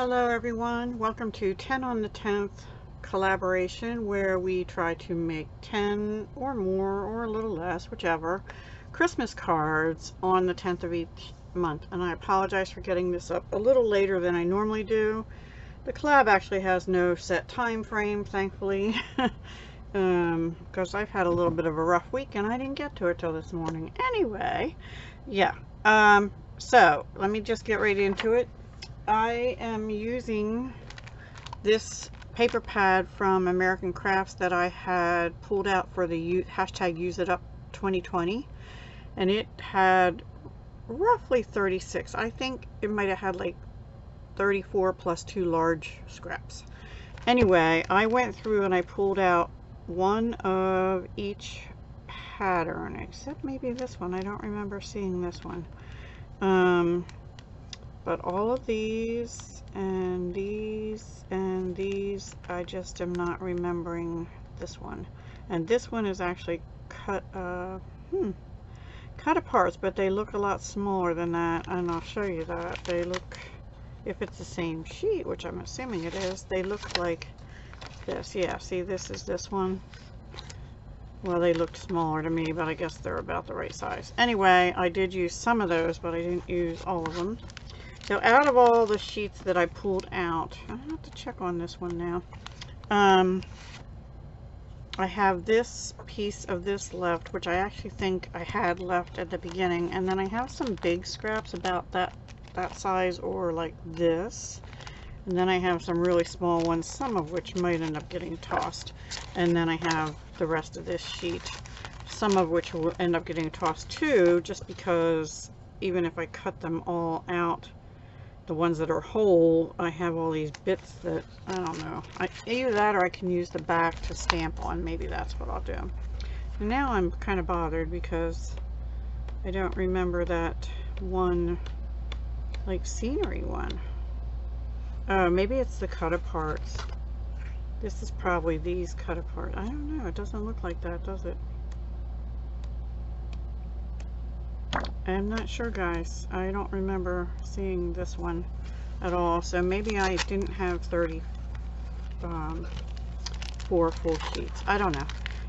Hello everyone, welcome to 10 on the 10th collaboration, where we try to make 10 or more or a little less, whichever, Christmas cards on the 10th of each month. And I apologize for getting this up a little later than I normally do. The collab actually has no set time frame, thankfully, because I've had a little bit of a rough week and I didn't get to it till this morning. Anyway, yeah, so let me just get right into it. I am using this paper pad from American Crafts that I had pulled out for the hashtag Use It Up 2020, and it had roughly 36. I think it might have had like 34 plus 2 large scraps. Anyway, I went through and I pulled out one of each pattern, except maybe this one. I don't remember seeing this one. But all of these and these and these, I just am not remembering this one. And this one is actually cut apart, but they look a lot smaller than that, and I'll show you that. They look, if it's the same sheet, which I'm assuming it is, they look like this. Yeah, see, this is this one. Well, they looked smaller to me, but I guess they're about the right size. Anyway, I did use some of those, but I didn't use all of them. So out of all the sheets that I pulled out, I have to check on this one now. I have this piece of this left, which I actually think I had left at the beginning, and then I have some big scraps about that size, or like this, and then I have some really small ones, some of which might end up getting tossed, and then I have the rest of this sheet, some of which will end up getting tossed too, just because even if I cut them all out, the ones that are whole, I have all these bits that, I don't know, either that or I can use the back to stamp on. Maybe that's what I'll do. And now I'm kind of bothered because I don't remember that one, like, scenery one. Oh, maybe it's the cut aparts. This is probably these cut apart. I don't know, it doesn't look like that, does it? I'm not sure, guys. I don't remember seeing this one at all, so maybe I didn't have 34 full sheets. I don't know.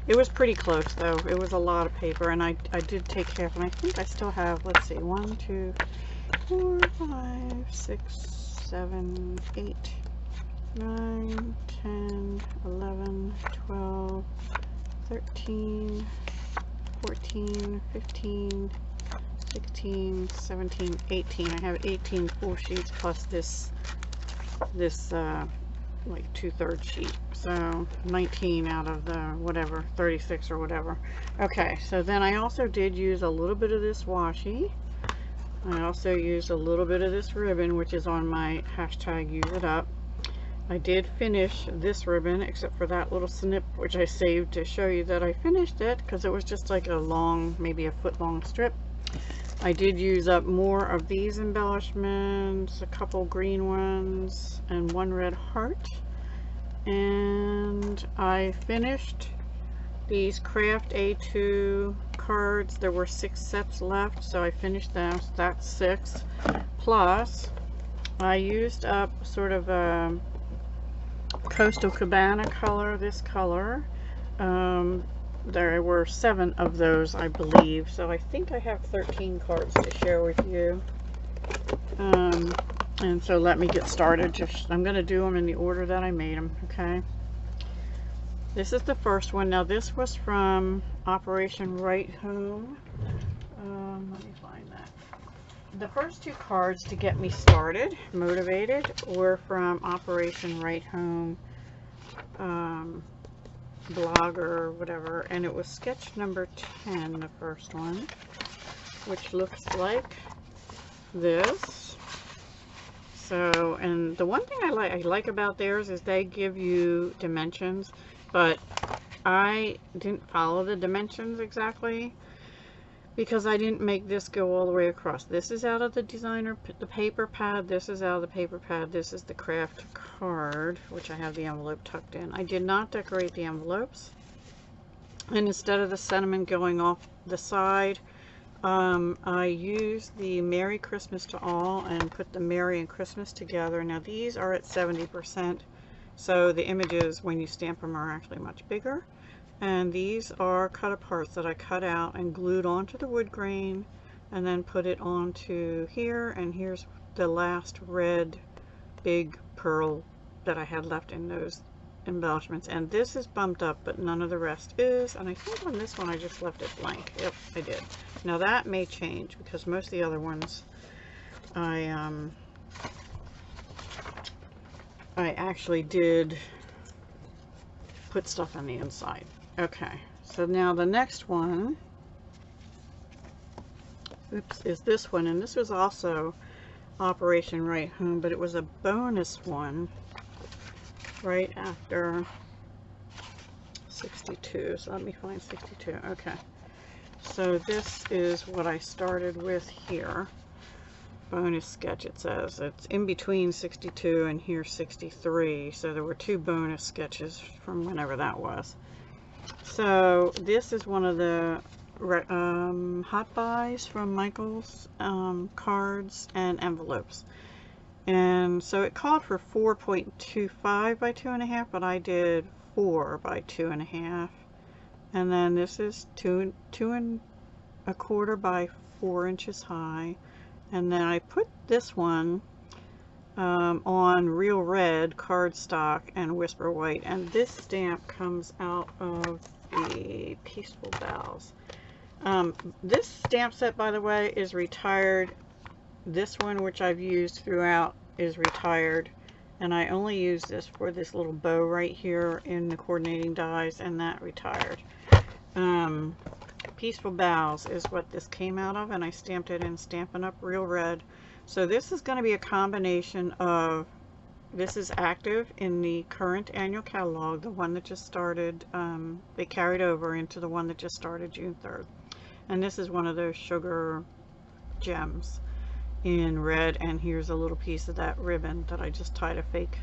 It was pretty close though. It was a lot of paper, and I did take half, and I think I still have, let's see, 1, 2, 4, 5, 6, 7, 8, 9, 10, 11, 12, 13, 14, 15, 16, 17, 18. I have 18 full sheets plus this like 2/3 sheet, so 19 out of the whatever 36 or whatever. Okay, so then I also did use a little bit of this washi. I also used a little bit of this ribbon, which is on my hashtag Use It Up. I did finish this ribbon, except for that little snip, which I saved to show you that I finished it, because it was just like a long, maybe a foot long strip. I did use up more of these embellishments, a couple green ones, and one red heart. And I finished these Craft A2 cards. There were 6 sets left, so I finished them. So that's 6. Plus, I used up sort of a Coastal Cabana color, this color. There were 7 of those, I believe, so I think I have 13 cards to share with you. And so let me get started. I'm going to do them in the order that I made them, okay? This is the first one. Now this was from Operation Right Home. Let me find that. The first 2 cards to get me started, motivated, were from Operation Right Home blog or whatever, and it was sketch number 10, the first one, which looks like this. So, and the one thing I like about theirs is they give you dimensions, but I didn't follow the dimensions exactly because I didn't make this go all the way across. This is out of the the paper pad, this is out of the paper pad, this is the craft card, which I have the envelope tucked in. I did not decorate the envelopes, and instead of the sentiment going off the side, I used the Merry Christmas to All and put the Merry and Christmas together. Now these are at 70%, so the images when you stamp them are actually much bigger. And these are cut aparts that I cut out and glued onto the wood grain and then put it onto here, and here's the last red big pearl that I had left in those embellishments. And this is bumped up, but none of the rest is. And I think on this one I just left it blank. Yep, I did. Now that may change because most of the other ones I actually did put stuff on the inside. Okay, so now the next one, oops, is this one, and this was also Operation Right Home, but it was a bonus one right after 62. So let me find 62. Okay, so this is what I started with here. Bonus sketch, it says. It's in between 62 and here 63, so there were two bonus sketches from whenever that was. So this is one of the hot buys from Michael's, cards and envelopes. And so it called for 4.25 by 2.5, but I did 4 by 2.5. And then this is 2 1/4 by 4 inches high. And then I put this one on Real Red cardstock and Whisper White, and this stamp comes out of the Peaceful Boughs. This stamp set, by the way, is retired. This one, which I've used throughout, is retired, and I only use this for this little bow right here in the coordinating dies, and that retired. Peaceful Boughs is what this came out of, and I stamped it in Stampin' Up! Real Red. So this is going to be a combination of, this is active in the current annual catalog, the one that just started, they carried over into the one that just started June 3rd. And this is one of those sugar gems in red, and here's a little piece of that ribbon that I just tied a fake,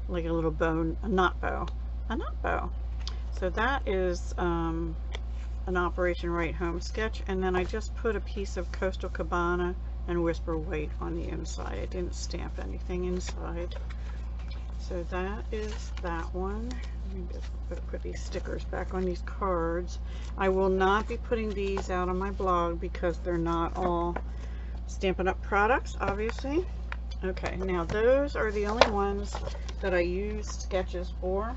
like a little bow, a knot bow. So that is an Operation Right Home sketch, and then I just put a piece of Coastal Cabana and Whisper White on the inside. I didn't stamp anything inside. So that is that one. Let me just put these stickers back on these cards. I will not be putting these out on my blog because they're not all Stampin' Up! Products, obviously. Okay, now those are the only ones that I used sketches for.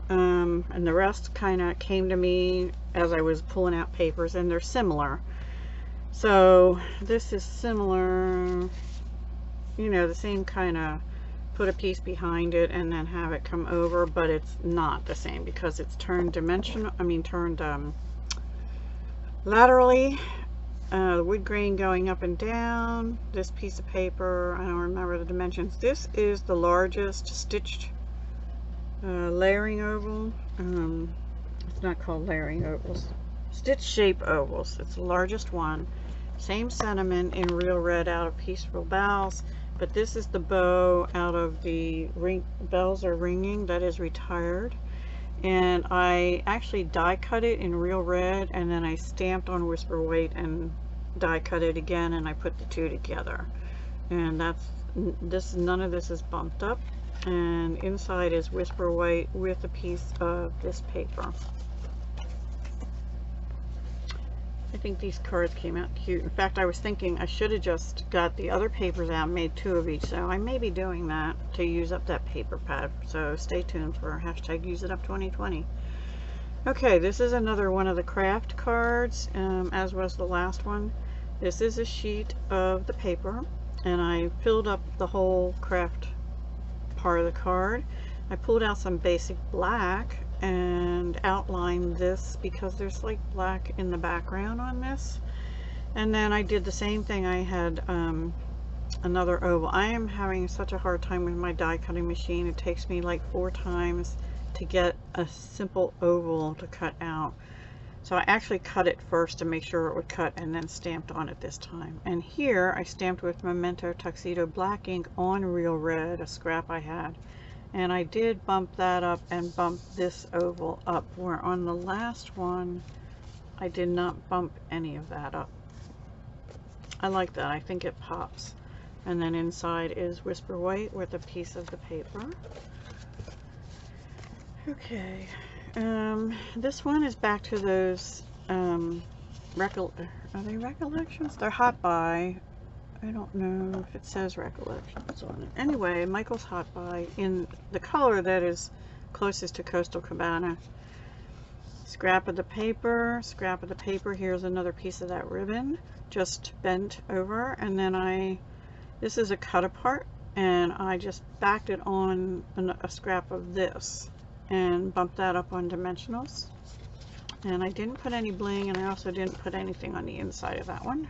And the rest kind of came to me as I was pulling out papers, and they're similar. So this is similar, you know, the same kind of, put a piece behind it and then have it come over, but it's not the same because it's turned turned laterally. The wood grain going up and down. This piece of paper, I don't remember the dimensions. This is the largest stitched layering oval. It's not called layering ovals, stitch shape ovals. It's the largest one. Same sentiment in Real Red out of Peaceful Boughs, but this is the bow out of the Bells Are Ringing that is retired. And I actually die cut it in Real Red, and then I stamped on Whisper White and die cut it again, and I put the two together. And that's this. None of this is bumped up, and inside is Whisper White with a piece of this paper. I think these cards came out cute. In fact, I was thinking I should have just got the other papers out and made 2 of each, so I may be doing that to use up that paper pad. So stay tuned for #UseItUp2020. Okay, this is another one of the craft cards, as was the last one. This is a sheet of the paper, and I filled up the whole craft part of the card. I pulled out some basic black and outlined this because there's like black in the background on this. And then I did the same thing. I had another oval. I am having such a hard time with my die cutting machine. It takes me like 4 times to get a simple oval to cut out. So I actually cut it first to make sure it would cut, and then stamped on it this time. And here I stamped with Memento Tuxedo black ink on Real Red, a scrap I had. And I did bump that up and bump this oval up, where on the last one I did not bump any of that up. I like that. I think it pops. And then inside is Whisper White with a piece of the paper. Okay. This one is back to those, are they recollections? They're Hot Buy. I don't know if it says recollections on it. Anyway, Michael's Hot Buy in the color that is closest to Coastal Cabana. Scrap of the paper, scrap of the paper. Here's another piece of that ribbon, just bent over. And then this is a cut apart, and I just backed it on a scrap of this and bumped that up on dimensionals. And I didn't put any bling, and I also didn't put anything on the inside of that one.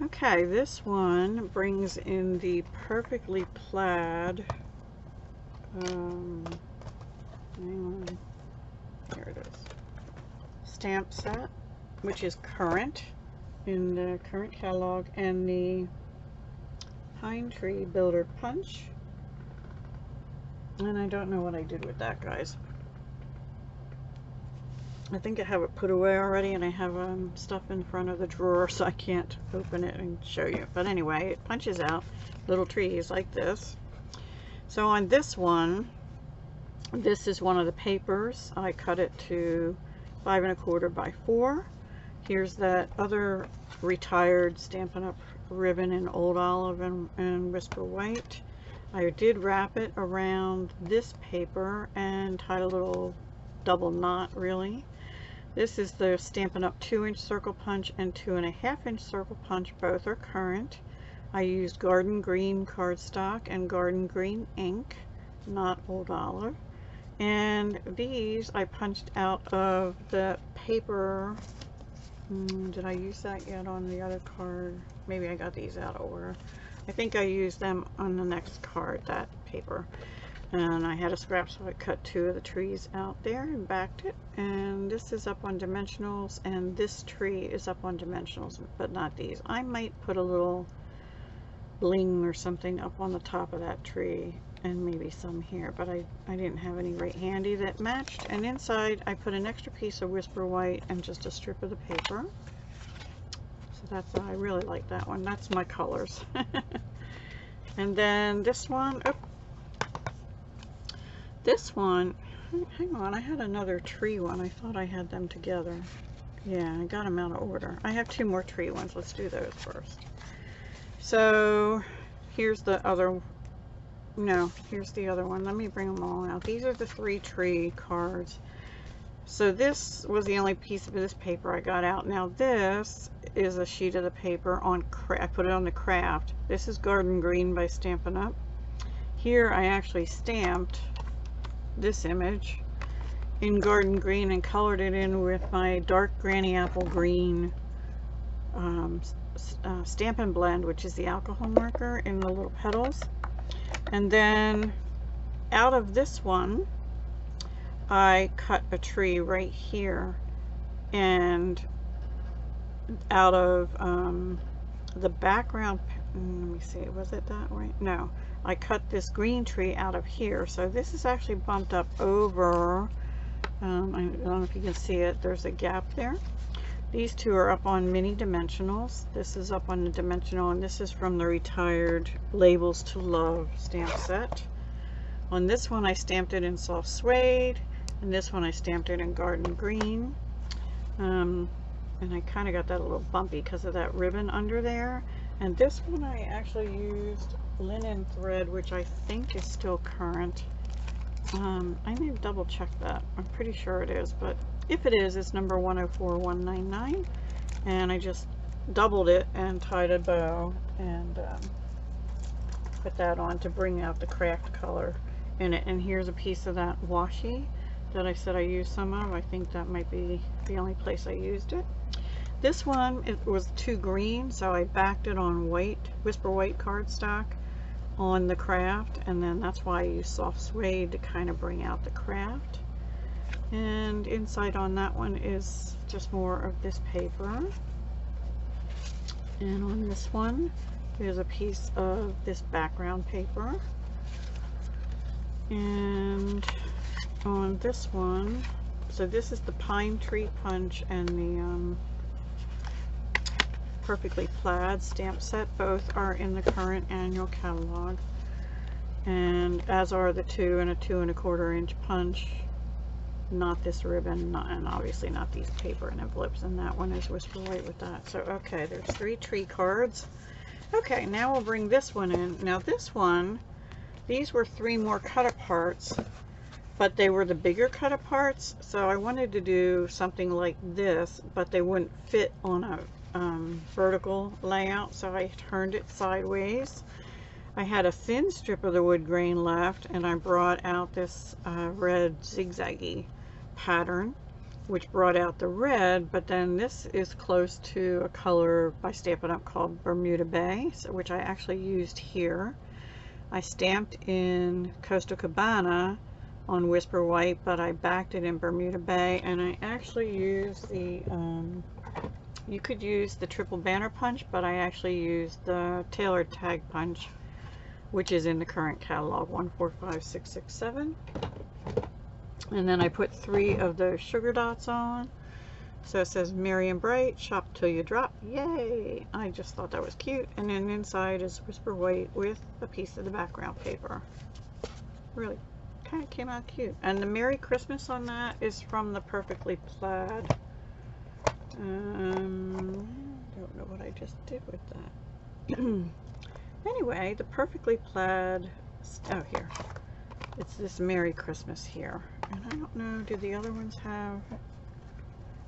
Okay, this one brings in the Perfectly Plaid, hang on, here it is, stamp set, which is current in the current catalog, and the Pine Tree Builder Punch. And I don't know what I did with that, guys. I think I have it put away already, and I have stuff in front of the drawer, so I can't open it and show you. But anyway, it punches out little trees like this. So on this one, this is one of the papers. I cut it to 5 1/4 by 4. Here's that other retired Stampin' Up! Ribbon in Old Olive and Whisper White. I did wrap it around this paper and tied a little double knot, really. This is the Stampin' Up! 2-inch circle punch and 2.5-inch circle punch. Both are current. I used Garden Green cardstock and Garden Green ink, not Old Olive. And these I punched out of the paper. Did I use that yet on the other card? Maybe I got these out of order. I think I used them on the next card, that paper. And I had a scrap, so I cut 2 of the trees out there and backed it. And this is up on dimensionals, and this tree is up on dimensionals, but not these. I might put a little bling or something up on the top of that tree, and maybe some here, but I didn't have any right handy that matched. And inside I put an extra piece of Whisper White and just a strip of the paper. So that's, I really like that one. That's my colors. And then this one, this one, hang on, I had another tree one. I thought I had them together. Yeah, I got them out of order. I have 2 more tree ones. Let's do those first. So here's the other, no, here's the other one. Let me bring them all out. These are the 3 tree cards. So this was the only piece of this paper I got out. Now this is a sheet of the paper on, I put it on the craft. This is Garden Green by Stampin' Up! Here I actually stamped this image in Garden Green and colored it in with my dark Granny Apple Green Stampin' Blend, which is the alcohol marker, in the little petals. And then out of this one I cut a tree right here, and out of the background, let me see, was it that way? No, I cut this green tree out of here. So this is actually bumped up over, I don't know if you can see it, there's a gap there. These 2 are up on mini dimensionals. This is up on the dimensional, and this is from the retired Labels to Love stamp set. On this one I stamped it in soft suede, and this one I stamped it in Garden Green. And I kind of got that a little bumpy because of that ribbon under there. And this one I actually used linen thread, which I think is still current. I may double check that. I'm pretty sure it is, but if it is, it's number 104199. And I just doubled it and tied a bow and put that on to bring out the craft color in it. And here's a piece of that washi that I said I used some of. I think that might be the only place I used it. This one, it was too green, so I backed it on white, Whisper White cardstock on the craft, and then that's why I use soft suede to kind of bring out the craft. And inside on that one is just more of this paper. And on this one, there's a piece of this background paper. And on this one, so this is the Pine Tree Punch and the Perfectly Plaid stamp set. Both are in the current annual catalog, and as are the 2 and a 2 1/4 inch punch. Not this ribbon, and obviously not these paper and envelopes, and that one is Whisper White with that. So okay, there's 3 tree cards. Okay, now we'll bring this one in. Now this one, these were 3 more cut aparts, but they were the bigger cut aparts, so I wanted to do something like this, but they wouldn't fit on a vertical layout, so I turned it sideways. I had a thin strip of the wood grain left, and I brought out this red zigzaggy pattern, which brought out the red, but then this is close to a color by Stampin' Up called Bermuda Bay, so, which I actually used here. I stamped in Coastal Cabana on Whisper White, but I backed it in Bermuda Bay, and I actually used the you could use the triple banner punch, but I actually used the tailored tag punch, which is in the current catalog, 145667. And then I put 3 of those sugar dots on. So it says Merry and Bright, shop till you drop. Yay! I just thought that was cute. And then inside is Whisper White with a piece of the background paper. Really kind of came out cute. And the Merry Christmas on that is from the Perfectly Plaid. Don't know what I just did with that. Anyway, the Perfectly Plaid, oh here, it's this Merry Christmas here. And I don't know, did the other ones have,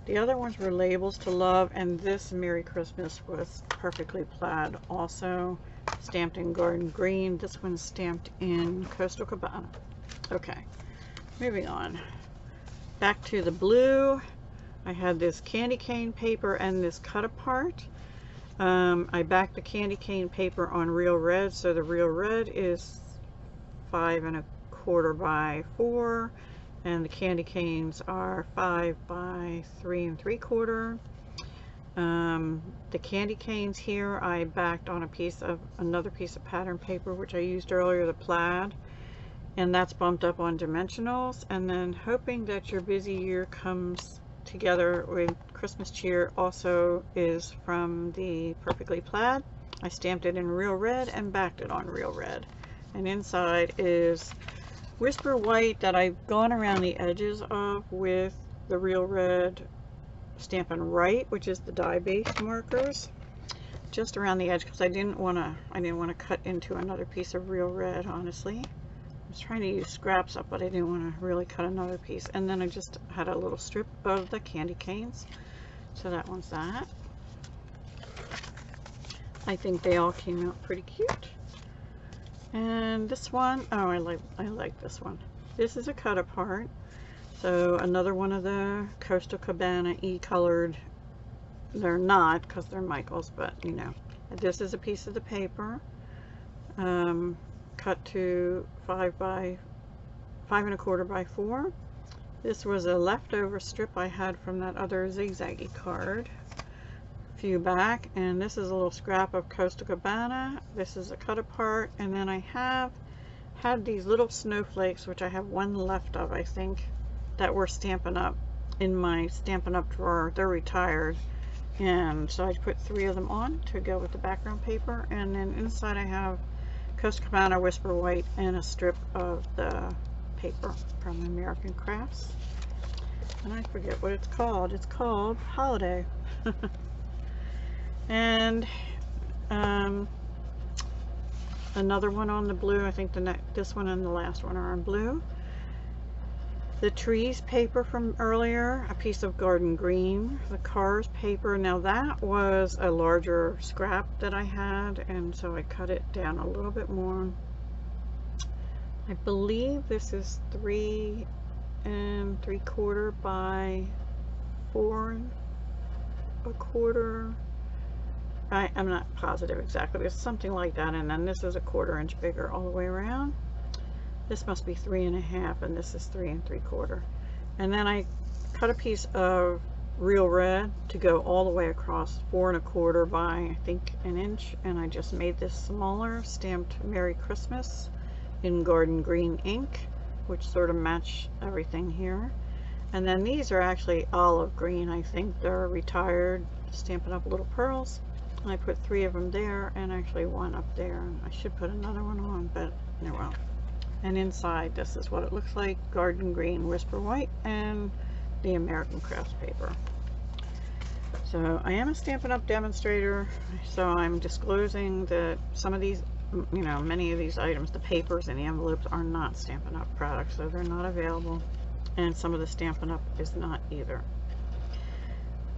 the other ones were Labels to Love, and this Merry Christmas was Perfectly Plaid, also stamped in Garden Green. This one's stamped in Coastal Cabana. Okay, moving on. Back to the blue. I had this candy cane paper and this cut apart. I backed the candy cane paper on Real Red, so the Real Red is 5 1/4 by 4, and the candy canes are 5 by 3 3/4. The candy canes here I backed on another piece of pattern paper, which I used earlier, the plaid, and that's bumped up on dimensionals. And then Hoping That Your Busy Year Comes Together with Christmas Cheer also is from the Perfectly Plaid. I stamped it in Real Red and backed it on Real Red. And inside is Whisper White that I've gone around the edges of with the Real Red Stampin' Right, which is the dye-based markers, just around the edge, because I didn't want to cut into another piece of Real Red, honestly. I was trying to use scraps up, but I didn't want to really cut another piece. And then I just had a little strip of the candy canes, so that one's that. I think they all came out pretty cute. And this one, oh, I like this one. This is a cut apart, so another one of the Coastal Cabana e-colored. They're not, because they're Michael's, but you know, this is a piece of the paper, cut to 5 1/4 by 4. This was a leftover strip I had from that other zigzaggy card a few back, and this is a little scrap of Coastal Cabana. This is a cut apart, and then I have had these little snowflakes, which I have one left of, I think, that were Stampin' Up in my Stampin' Up drawer. They're retired, and so I put 3 of them on to go with the background paper. And then inside I have Coastal Cabana, Whisper White, and a strip of the paper from American Crafts, and I forget what it's called. It's called Holiday. And another one on the blue. I think this one and the last one are on blue. The trees paper from earlier, a piece of Garden Green, the cars paper. Now that was a larger scrap that I had, and so I cut it down a little bit more. I believe this is 3 3/4 by 4 1/4. I'm not positive exactly, but it's something like that. And then this is a 1/4 inch bigger all the way around. This must be 3 1/2, and this is 3 3/4. And then I cut a piece of Real Red to go all the way across, 4 1/4 by I think 1 inch, and I just made this smaller, stamped Merry Christmas in Garden Green ink, which sort of match everything here. And then these are actually olive green. I think they're retired Stampin' Up Little Pearls. I put 3 of them there and actually 1 up there. I should put another one on, but no, well. And inside, this is what it looks like: garden green, whisper white, and the American Crafts paper. So I am a Stampin' Up! Demonstrator, so I'm disclosing that some of these, you know, many of these items, the papers and the envelopes, are not Stampin' Up! Products, so they're not available. And some of the Stampin' Up! Is not either.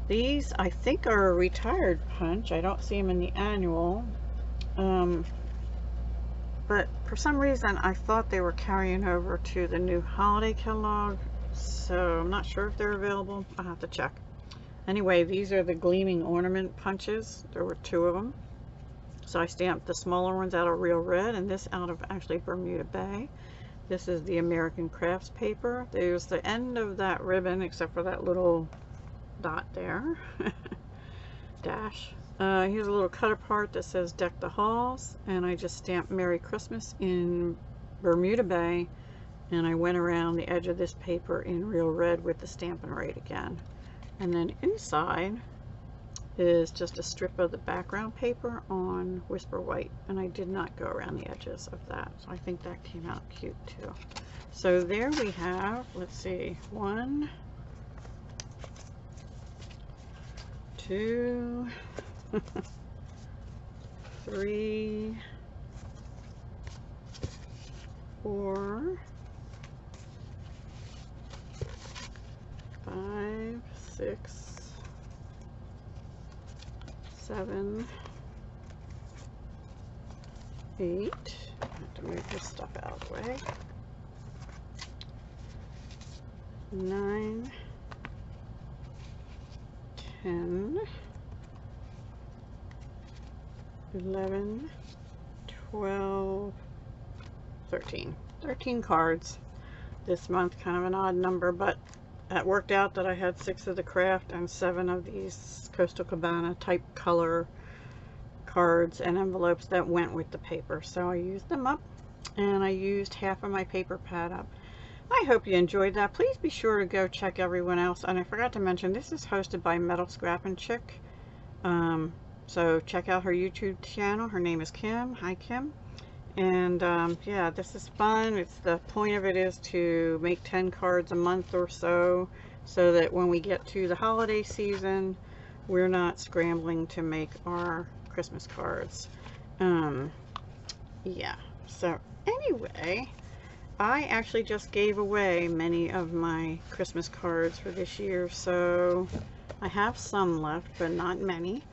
These, I think, are a retired punch. I don't see them in the annual. But for some reason, I thought they were carrying over to the new holiday catalog. So I'm not sure if they're available. I'll have to check. Anyway, these are the gleaming ornament punches. There were 2 of them. So I stamped the smaller ones out of Real Red and this out of actually Bermuda Bay. This is the American Crafts paper. There's the end of that ribbon, except for that little dot there. Dash. Here's a little cut apart that says Deck the Halls, and I just stamped Merry Christmas in Bermuda Bay, and I went around the edge of this paper in Real Red with the Stampin' Rate again. And then inside is just a strip of the background paper on Whisper White, and I did not go around the edges of that, so I think that came out cute too. So there we have, let's see, 1, 2, 3, 4, 5, 6, 7, 8. I have to move this stuff out of the way. 9, 10, 11, 12, 13. 13 cards this month. Kind of an odd number, but it worked out that I had 6 of the craft and 7 of these Coastal Cabana type color cards and envelopes that went with the paper. So I used them up, and I used half of my paper pad up. I hope you enjoyed that. Please be sure to go check everyone else. And I forgot to mention, this is hosted by Metal Scrappin' Chick. So check out her YouTube channel. Her name is Kim. Hi, Kim. And yeah, this is fun. It's the point of it is to make 10 cards a month or so that when we get to the holiday season, we're not scrambling to make our Christmas cards. Yeah, so anyway, I actually just gave away many of my Christmas cards for this year, so I have some left, but not many.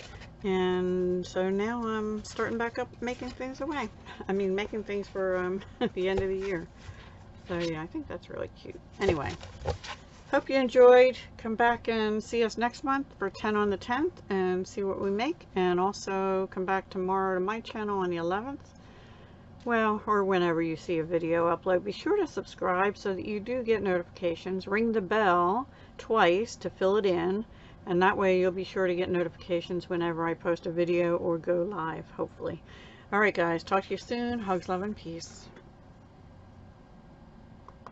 And so now I'm starting back up making things away. I mean, making things for the end of the year. So yeah, I think that's really cute. Anyway, hope you enjoyed. Come back and see us next month for 10 on the 10th and see what we make. And also come back tomorrow to my channel on the 11th. Well, or whenever you see a video upload. Be sure to subscribe so that you do get notifications. Ring the bell twice to fill it in. And that way you'll be sure to get notifications whenever I post a video or go live, hopefully. Alright guys, talk to you soon. Hugs, love, and peace.